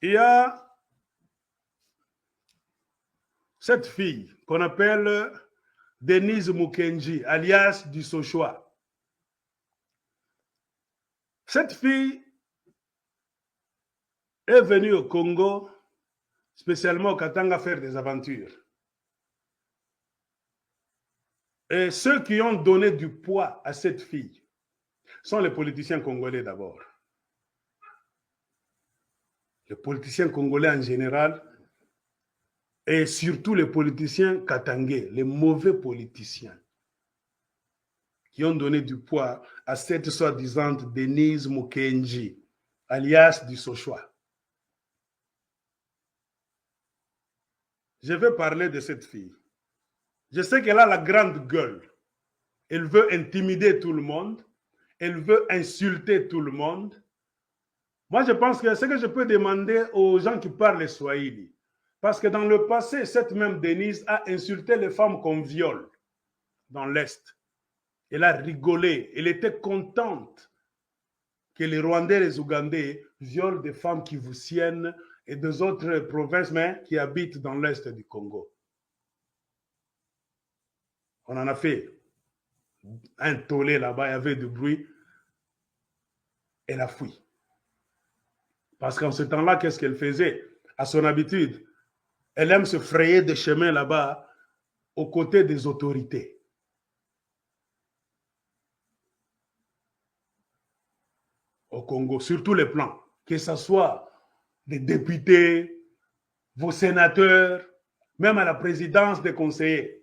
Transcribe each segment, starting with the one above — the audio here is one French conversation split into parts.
Il y a cette fille qu'on appelle Denise Mukenji, alias du Sochoa. Cette fille est venue au Congo, spécialement au Katanga, faire des aventures. Et ceux qui ont donné du poids à cette fille sont les politiciens congolais d'abord. Les politiciens congolais en général, et surtout les politiciens katangais, les mauvais politiciens, qui ont donné du poids à cette soi-disant Denise Mukenji, alias du Sochoa. Je vais parler de cette fille. Je sais qu'elle a la grande gueule. Elle veut intimider tout le monde. Elle veut insulter tout le monde. Moi, je pense que ce que je peux demander aux gens qui parlent swahili, parce que dans le passé, cette même Denise a insulté les femmes qu'on viole dans l'Est. Elle a rigolé. Elle était contente que les Rwandais et les Ougandais violent des femmes kivusiennes et des autres provinces, mais qui habitent dans l'Est du Congo. On en a fait un tollé là-bas, il y avait du bruit. Elle a fui. Parce qu'en ce temps-là, qu'est-ce qu'elle faisait? À son habitude, elle aime se frayer des chemins là-bas aux côtés des autorités. Au Congo, sur tous les plans, que ce soit des députés, vos sénateurs, même à la présidence des conseillers.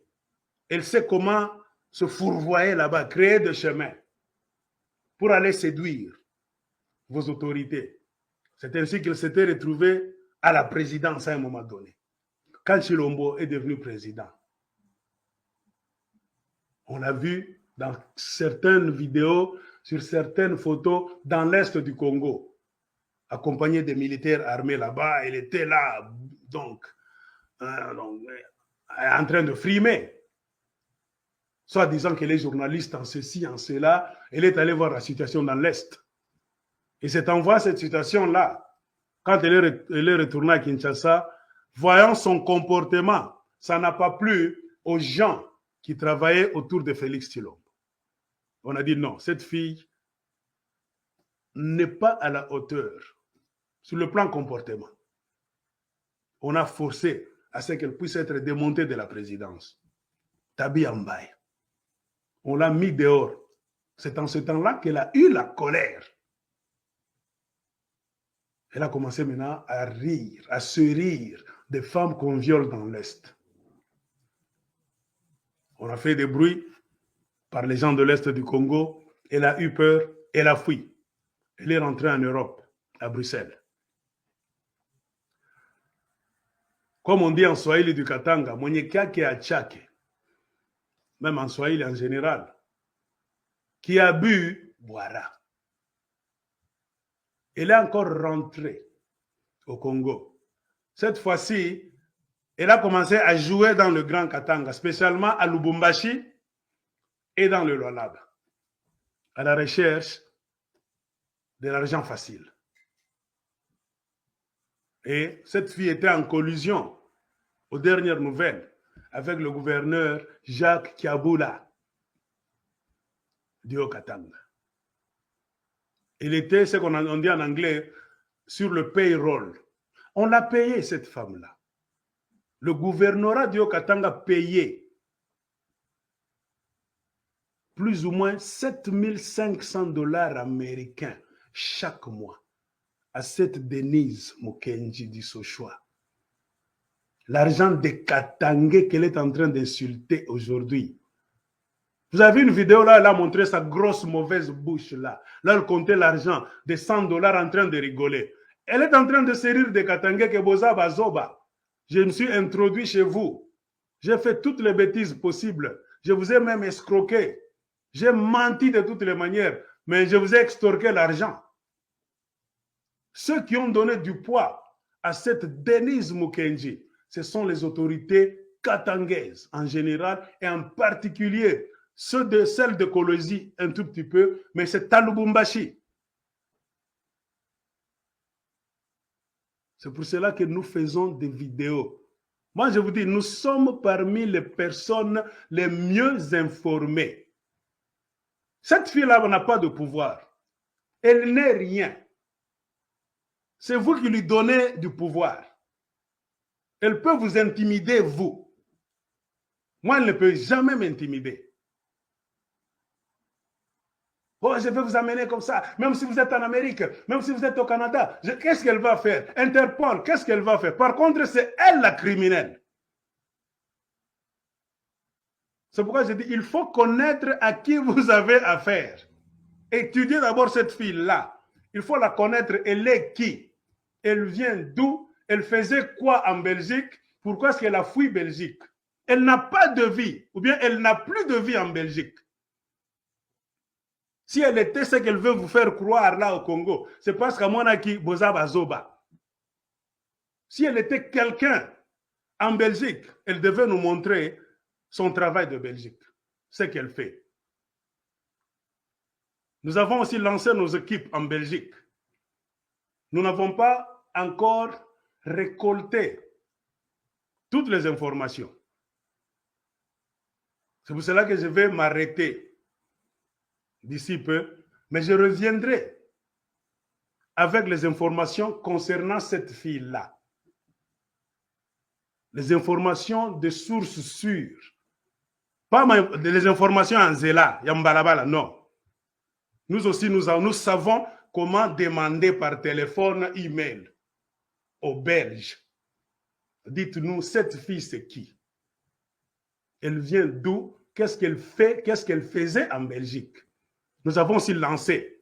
Elle sait comment se fourvoyer là-bas, créer des chemins pour aller séduire vos autorités. C'est ainsi qu'elle s'était retrouvée à la présidence à un moment donné, quand Chilombo est devenu président. On l'a vu dans certaines vidéos, sur certaines photos dans l'Est du Congo, accompagné des militaires armés là-bas. Elle était là, donc en train de frimer. Soit disant qu'elle est journaliste en ceci, en cela, elle est allée voir la situation dans l'Est. Et c'est en voyant cette situation-là, quand elle est retournée à Kinshasa, voyant son comportement, ça n'a pas plu aux gens qui travaillaient autour de Félix Tshilombo. On a dit non, cette fille n'est pas à la hauteur sur le plan comportement. On a forcé à ce qu'elle puisse être démontée de la présidence. Tabi Ambaye. On l'a mis dehors. C'est en ce temps-là qu'elle a eu la colère. Elle a commencé maintenant à rire, à se rire des femmes qu'on viole dans l'Est. On a fait des bruits par les gens de l'Est du Congo. Elle a eu peur, elle a fui. Elle est rentrée en Europe, à Bruxelles. Comme on dit en Swahili du Katanga, Monyekake Achake, même en Swahili en général, qui a bu, boira. Elle est encore rentrée au Congo. Cette fois-ci, elle a commencé à jouer dans le Grand Katanga, spécialement à Lubumbashi et dans le Lualaba, à la recherche de l'argent facile. Et cette fille était en collusion, aux dernières nouvelles, avec le gouverneur Jacques Kiabula du Haut-Katanga. Il était, ce qu'on dit en anglais, sur le payroll. On l'a payé, cette femme-là. Le gouvernorat du Haut-Katanga payait plus ou moins 7500 $ américains chaque mois à cette Denise Mukenji du Sochoa. L'argent des Katangais qu'elle est en train d'insulter aujourd'hui. Vous avez vu une vidéo là, elle a montré sa grosse mauvaise bouche là. Là, elle comptait l'argent de 100 $ en train de rigoler. Elle est en train de se rire des Katangais que Boza Bazoba. Je me suis introduit chez vous. J'ai fait toutes les bêtises possibles. Je vous ai même escroqué. J'ai menti de toutes les manières, mais je vous ai extorqué l'argent. Ceux qui ont donné du poids à cette Denise Mukenji, ce sont les autorités katangaises en général et en particulier celles de Kolosi un tout petit peu, mais c'est à Lubumbashi. C'est pour cela que nous faisons des vidéos. Moi, je vous dis, nous sommes parmi les personnes les mieux informées. Cette fille-là n'a pas de pouvoir. Elle n'est rien. C'est vous qui lui donnez du pouvoir. Elle peut vous intimider, vous. Moi, elle ne peut jamais m'intimider. Oh, je vais vous amener comme ça, même si vous êtes en Amérique, même si vous êtes au Canada. Qu'est-ce qu'elle va faire? Interpol, qu'est-ce qu'elle va faire? Par contre, c'est elle la criminelle. C'est pourquoi je dis, il faut connaître à qui vous avez affaire. Étudiez d'abord cette fille-là. Il faut la connaître. Elle est qui? Elle vient d'où? Elle faisait quoi en Belgique? Pourquoi est-ce qu'elle a fui Belgique? Elle n'a pas de vie, ou bien elle n'a plus de vie en Belgique. Si elle était ce qu'elle veut vous faire croire là au Congo, c'est parce qu'à mon avis, Bozaba Zoba. Si elle était quelqu'un en Belgique, elle devait nous montrer son travail de Belgique, ce qu'elle fait. Nous avons aussi lancé nos équipes en Belgique. Nous n'avons pas encore récolté toutes les informations. C'est pour cela que je vais m'arrêter d'ici peu, mais je reviendrai avec les informations concernant cette fille-là. Les informations de sources sûres. Pas les informations en Zéla, Yambalabala, non. Nous aussi, nous savons comment demander par téléphone, email aux Belges. Dites-nous, cette fille, c'est qui? Elle vient d'où? Qu'est-ce qu'elle fait? Qu'est-ce qu'elle faisait en Belgique? Nous avons aussi lancé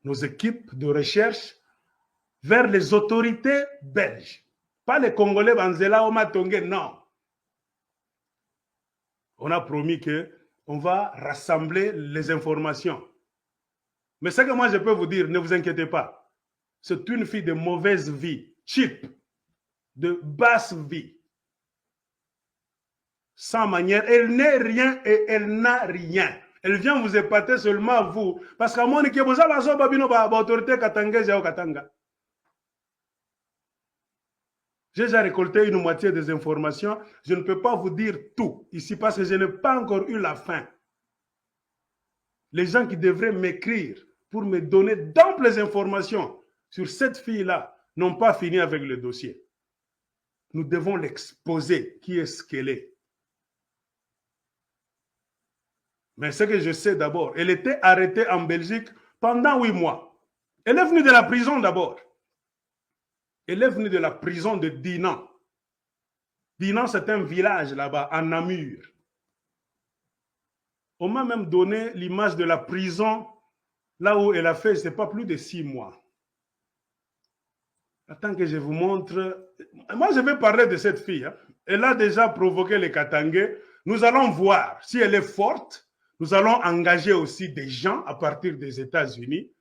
nos équipes de recherche vers les autorités belges. Pas les Congolais, Banzela, Omatongue, non. On a promis qu'on va rassembler les informations. Mais ce que moi je peux vous dire, ne vous inquiétez pas. C'est une fille de mauvaise vie, cheap, de basse vie. Sans manière, elle n'est rien et elle n'a rien. Elle vient vous épater seulement vous. Parce qu'à mon équipe, vous avez l'autorité katangaise au Katanga. J'ai déjà récolté une moitié des informations. Je ne peux pas vous dire tout ici parce que je n'ai pas encore eu la fin. Les gens qui devraient m'écrire pour me donner d'amples informations sur cette fille-là n'ont pas fini avec le dossier. Nous devons l'exposer, qui est-ce qu'elle est. Mais ce que je sais d'abord, elle était arrêtée en Belgique pendant 8 mois. Elle est venue de la prison d'abord. Elle est venue de la prison de Dinan. Dinan, c'est un village là-bas, en Namur. On m'a même donné l'image de la prison là où elle a fait, c'est pas plus de 6 mois. Attends que je vous montre. Moi, je vais parler de cette fille. Hein. Elle a déjà provoqué les Katangais. Nous allons voir si elle est forte. Nous allons engager aussi des gens à partir des États-Unis.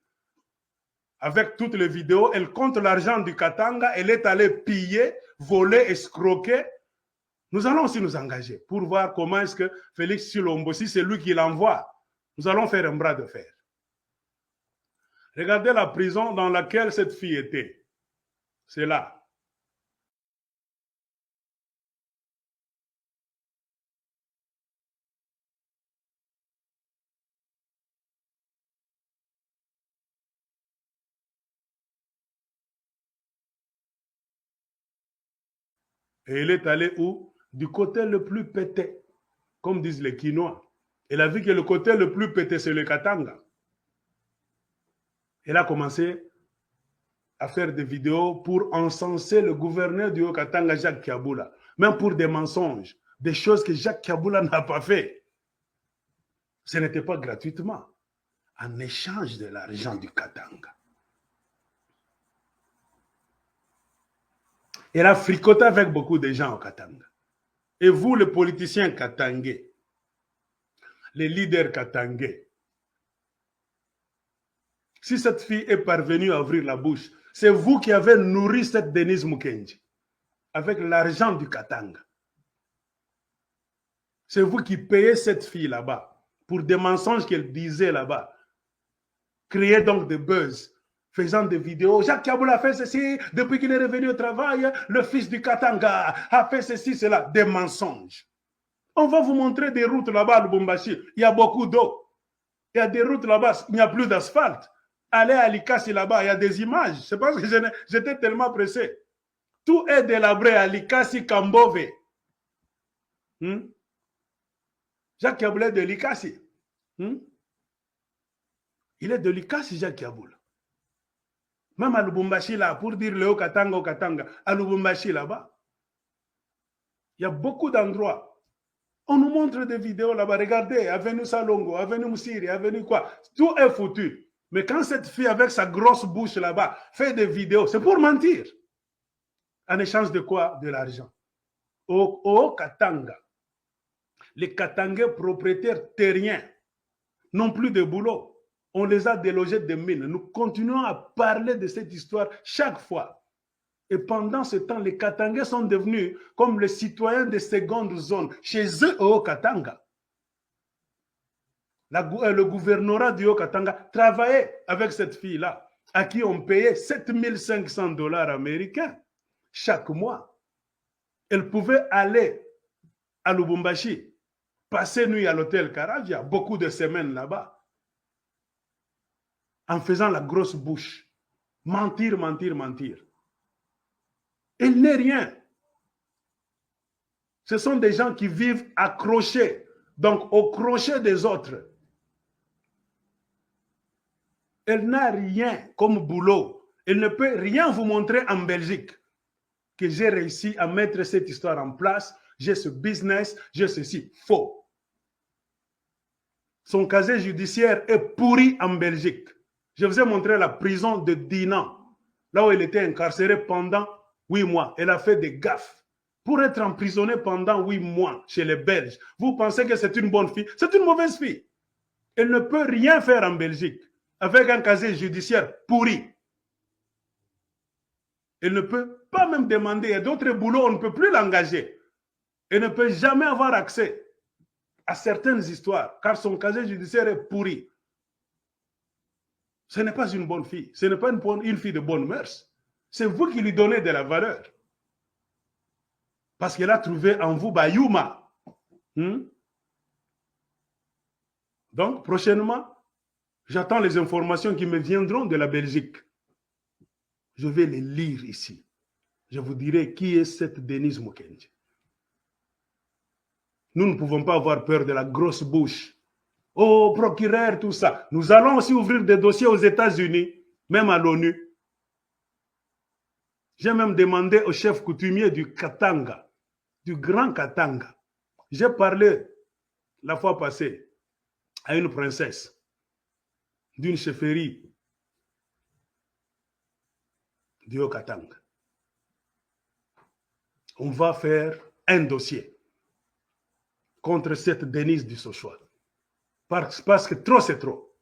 Avec toutes les vidéos, elle compte l'argent du Katanga. Elle est allée piller, voler, escroquer. Nous allons aussi nous engager pour voir comment est-ce que Félix Tshilombo, si c'est lui qui l'envoie, nous allons faire un bras de fer. Regardez la prison dans laquelle cette fille était. C'est là. Et elle est allée où? Du côté le plus pété, comme disent les Quinois. Elle a vu que le côté le plus pété, c'est le Katanga. Elle a commencé à faire des vidéos pour encenser le gouverneur du Haut-Katanga, Jacques Kiaboula. Même pour des mensonges, des choses que Jacques Kiaboula n'a pas fait. Ce n'était pas gratuitement, en échange de l'argent du Katanga. Elle a fricoté avec beaucoup de gens au Katanga. Et vous, les politiciens katangais, les leaders katangais, si cette fille est parvenue à ouvrir la bouche, c'est vous qui avez nourri cette Denise Mukenji avec l'argent du Katanga. C'est vous qui payez cette fille là-bas pour des mensonges qu'elle disait là-bas. Créer donc des buzz. faisant des vidéos. Jacques Kaboul a fait ceci, depuis qu'il est revenu au travail, le fils du Katanga a fait ceci, cela. Des mensonges. On va vous montrer des routes là-bas à Lubumbashi. Il y a beaucoup d'eau. Il y a des routes là-bas, il n'y a plus d'asphalte. Allez à Likasi là-bas, il y a des images. C'est parce que j'étais tellement pressé. Tout est délabré à Likasi, Kambove. Jacques Kaboul est de Likasi. Il est de Likasi, Jacques Kaboul. Même à Lubumbashi, là, pour dire le Katanga, à Lubumbashi, là-bas, il y a beaucoup d'endroits. On nous montre des vidéos là-bas. Regardez, Avenue Salongo, Avenue Moussiri, Avenue quoi. Tout est foutu. Mais quand cette fille, avec sa grosse bouche là-bas, fait des vidéos, c'est pour mentir. En échange de quoi? De l'argent. Au Katanga, les Katangais propriétaires terriens n'ont plus de boulot. On les a délogés de mines. Nous continuons à parler de cette histoire chaque fois. Et pendant ce temps, les Katangais sont devenus comme les citoyens de seconde zone chez eux au Katanga. Le gouvernorat du Haut-Katanga travaillait avec cette fille-là, à qui on payait 7500 dollars américains chaque mois. Elle pouvait aller à Lubumbashi, passer nuit à l'hôtel Caravia, beaucoup de semaines là-bas, en faisant la grosse bouche. Mentir, mentir, mentir. Elle n'est rien. Ce sont des gens qui vivent accrochés, donc au crochet des autres. Elle n'a rien comme boulot. Elle ne peut rien vous montrer en Belgique. Que j'ai réussi à mettre cette histoire en place, j'ai ce business, j'ai ceci. Faux. Son casier judiciaire est pourri en Belgique. Je vous ai montré la prison de Dinan, là où elle était incarcérée pendant 8 mois. Elle a fait des gaffes pour être emprisonnée pendant 8 mois chez les Belges. Vous pensez que c'est une bonne fille? C'est une mauvaise fille. Elle ne peut rien faire en Belgique avec un casier judiciaire pourri. Elle ne peut pas même demander. Il y a d'autres boulots, on ne peut plus l'engager. Elle ne peut jamais avoir accès à certaines histoires, car son casier judiciaire est pourri. Ce n'est pas une bonne fille. Ce n'est pas une fille de bonne mœurs. C'est vous qui lui donnez de la valeur. Parce qu'elle a trouvé en vous Bayuma. Donc, prochainement, j'attends les informations qui me viendront de la Belgique. Je vais les lire ici. Je vous dirai qui est cette Denise Mukenji. Nous ne pouvons pas avoir peur de la grosse bouche. Oh, procureur, tout ça. Nous allons aussi ouvrir des dossiers aux États-Unis, même à l'ONU. J'ai même demandé au chef coutumier du Katanga, du grand Katanga. J'ai parlé la fois passée à une princesse d'une chefferie du Haut-Katanga. On va faire un dossier contre cette Denise du Sochois. Parce que trop, c'est trop.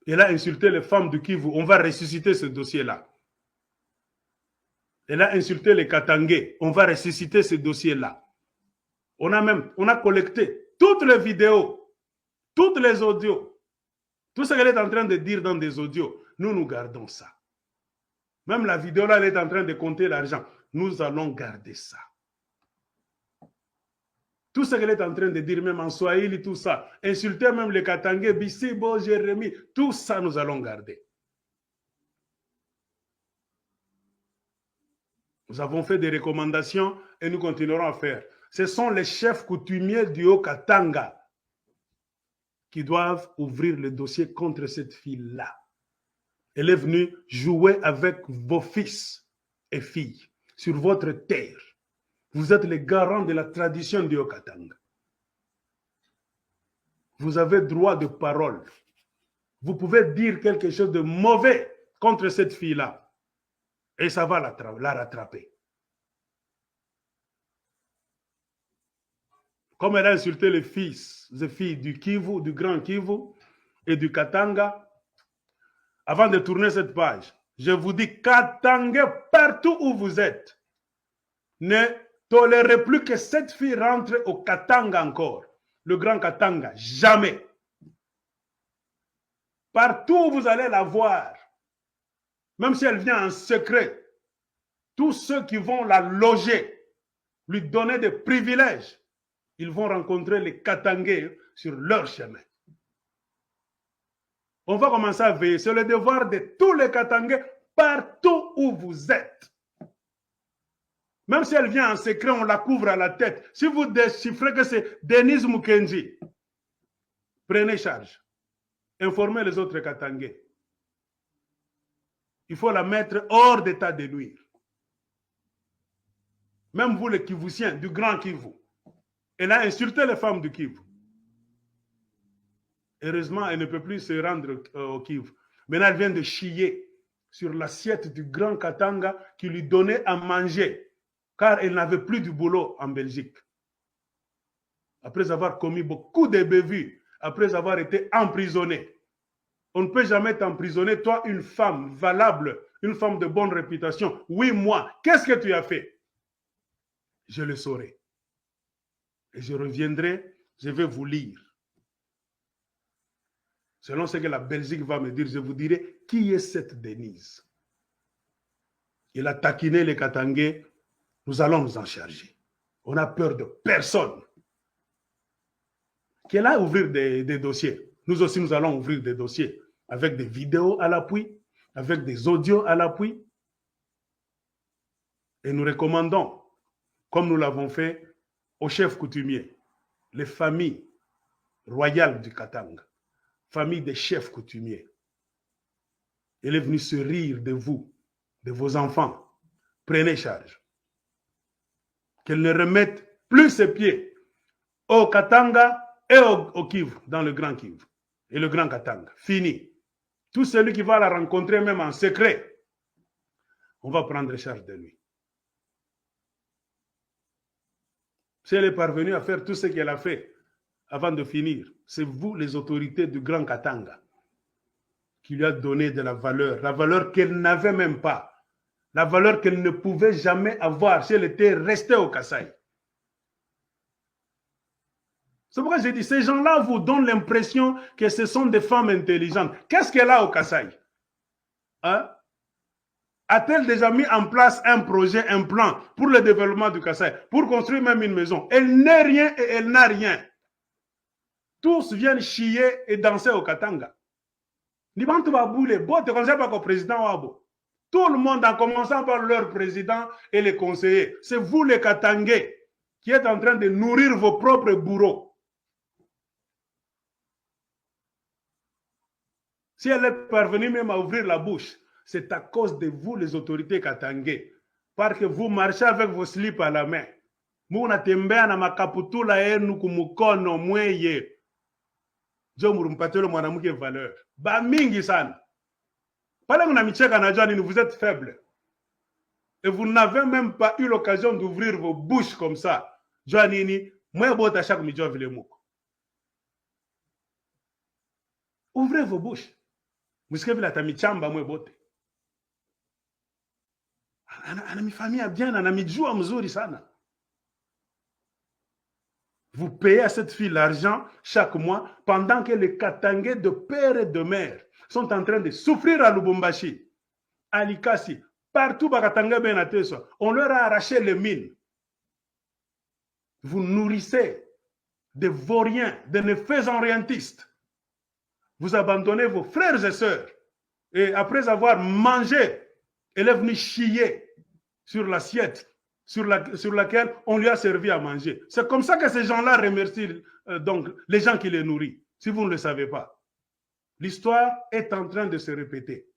Elle a insulté les femmes du Kivu. On va ressusciter ce dossier-là. Elle a insulté les Katangais. On va ressusciter ce dossier-là. On a collecté toutes les vidéos, toutes les audios, tout ce qu'elle est en train de dire dans des audios. Nous gardons ça. Même la vidéo là, elle est en train de compter l'argent. Nous allons garder ça. Tout ce qu'elle est en train de dire, même en Swahili, tout ça, insulter même les Katangais, Bissibo, Jérémy, tout ça, nous allons garder. Nous avons fait des recommandations et nous continuerons à faire. Ce sont les chefs coutumiers du Haut-Katanga qui doivent ouvrir le dossier contre cette fille-là. Elle est venue jouer avec vos fils et filles sur votre terre. Vous êtes les garants de la tradition du Haut-Katanga. Vous avez droit de parole. Vous pouvez dire quelque chose de mauvais contre cette fille-là. Et ça va la rattraper. Comme elle a insulté les filles du Kivu, du Grand Kivu et du Katanga, avant de tourner cette page, je vous dis, Katanga, partout où vous êtes, ne tolérez plus que cette fille rentre au Katanga encore. Le Grand Katanga, jamais. Partout où vous allez la voir, même si elle vient en secret, tous ceux qui vont la loger, lui donner des privilèges, ils vont rencontrer les Katangais sur leur chemin. On va commencer à veiller. C'est le devoir de tous les Katangais partout où vous êtes. Même si elle vient en secret, on la couvre à la tête. Si vous déchiffrez que c'est Denise Mukenji, prenez charge. Informez les autres Katangais. Il faut la mettre hors d'état de nuire. Même vous, les Kivusiens, du Grand Kivu. Elle a insulté les femmes du Kivu. Heureusement, elle ne peut plus se rendre au Kivu. Maintenant, elle vient de chier sur l'assiette du Grand Katanga qui lui donnait à manger, car elle n'avait plus du boulot en Belgique. Après avoir commis beaucoup de bévues, après avoir été emprisonnée. On ne peut jamais t'emprisonner, toi, une femme valable, une femme de bonne réputation. Oui, moi, qu'est-ce que tu as fait? Je le saurai. Et je reviendrai, je vais vous lire. Selon ce que la Belgique va me dire, je vous dirai qui est cette Denise. Il a taquiné les Katangais, nous allons nous en charger. On a peur de personne. Qu'elle a ouvrir des dossiers. Nous aussi, nous allons ouvrir des dossiers avec des vidéos à l'appui, avec des audios à l'appui. Et nous recommandons, comme nous l'avons fait, aux chefs coutumiers, les familles royales du Katanga, famille des chefs coutumiers. Elle est venue se rire de vous, de vos enfants. Prenez charge. Qu'elle ne remette plus ses pieds au Katanga et au Kivu, dans le Grand Kivu et le Grand Katanga. Fini. Tout celui qui va la rencontrer, même en secret, on va prendre charge de lui. Si elle est parvenue à faire tout ce qu'elle a fait avant de finir, c'est vous, les autorités du Grand Katanga, qui lui a donné de la valeur qu'elle n'avait même pas, la valeur qu'elle ne pouvait jamais avoir si elle était restée au Kasaï. C'est pourquoi j'ai dit, ces gens-là vous donnent l'impression que ce sont des femmes intelligentes. Qu'est-ce qu'elle a au Kasaï? Hein? A-t-elle déjà mis en place un projet, un plan pour le développement du Kasaï, pour construire même une maison? Elle n'est rien et elle n'a rien. Tous viennent chier et danser au Katanga. Tout le monde, en commençant par leur président et les conseillers, c'est vous les Katangais qui êtes en train de nourrir vos propres bourreaux. Si elle est parvenue même à ouvrir la bouche, c'est à cause de vous, les autorités katangais. Parce que vous marchez avec vos slips à la main. Muna tembea na makaputula yenu kumukono mweye. Jo murumpatelo mwanamke valeur. Ba mingi sana. Pale muna micheka na jani, vous êtes faible. Et vous n'avez même pas eu l'occasion d'ouvrir vos bouches comme ça. Joanini, moi bota chaque midjo vile muko. Ouvrez vos bouches. Muske vile atamichamba mwe bote. Anamifamia bien, anamijua mzuri sana. Vous payez à cette fille l'argent chaque mois pendant que les Katangais de père et de mère sont en train de souffrir à Lubumbashi, à Likasi, partout Bakatanga Benateso. On leur a arraché les mines. Vous nourrissez des vauriens, des néfaisants-orientistes. Vous abandonnez vos frères et sœurs. Et après avoir mangé, elle est venue chier sur l'assiette sur laquelle on lui a servi à manger. C'est comme ça que ces gens-là remercient donc les gens qui les nourrissent, si vous ne le savez pas. L'histoire est en train de se répéter.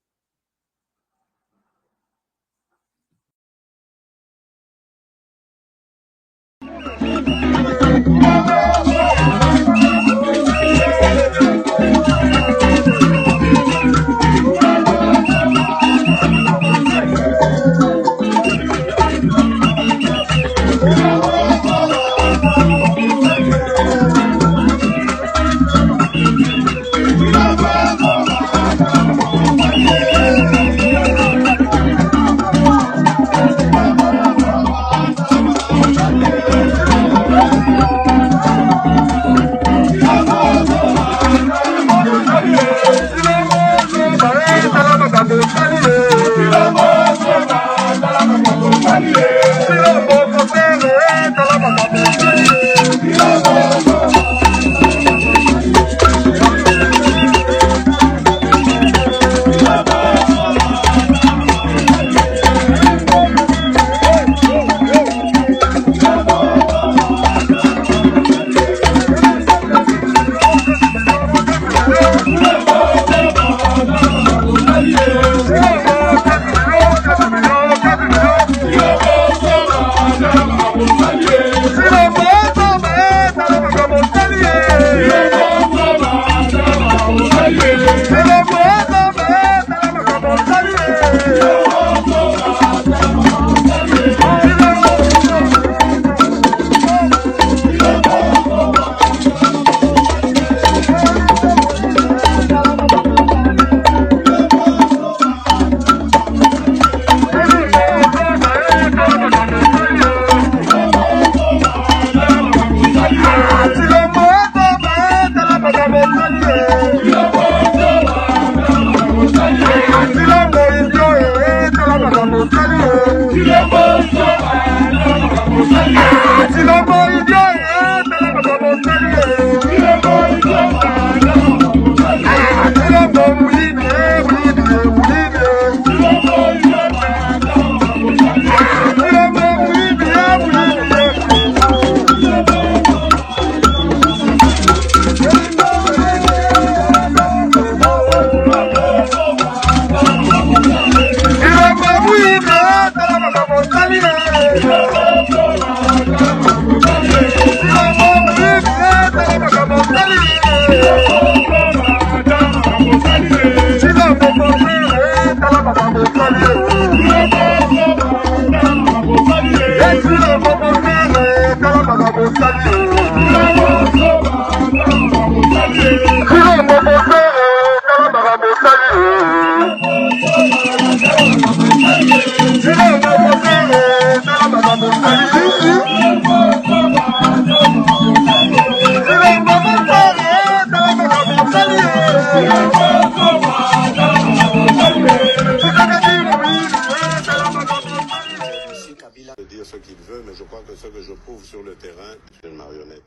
Dire ce qu'il veut, mais je crois que ce que je prouve sur le terrain, c'est une marionnette.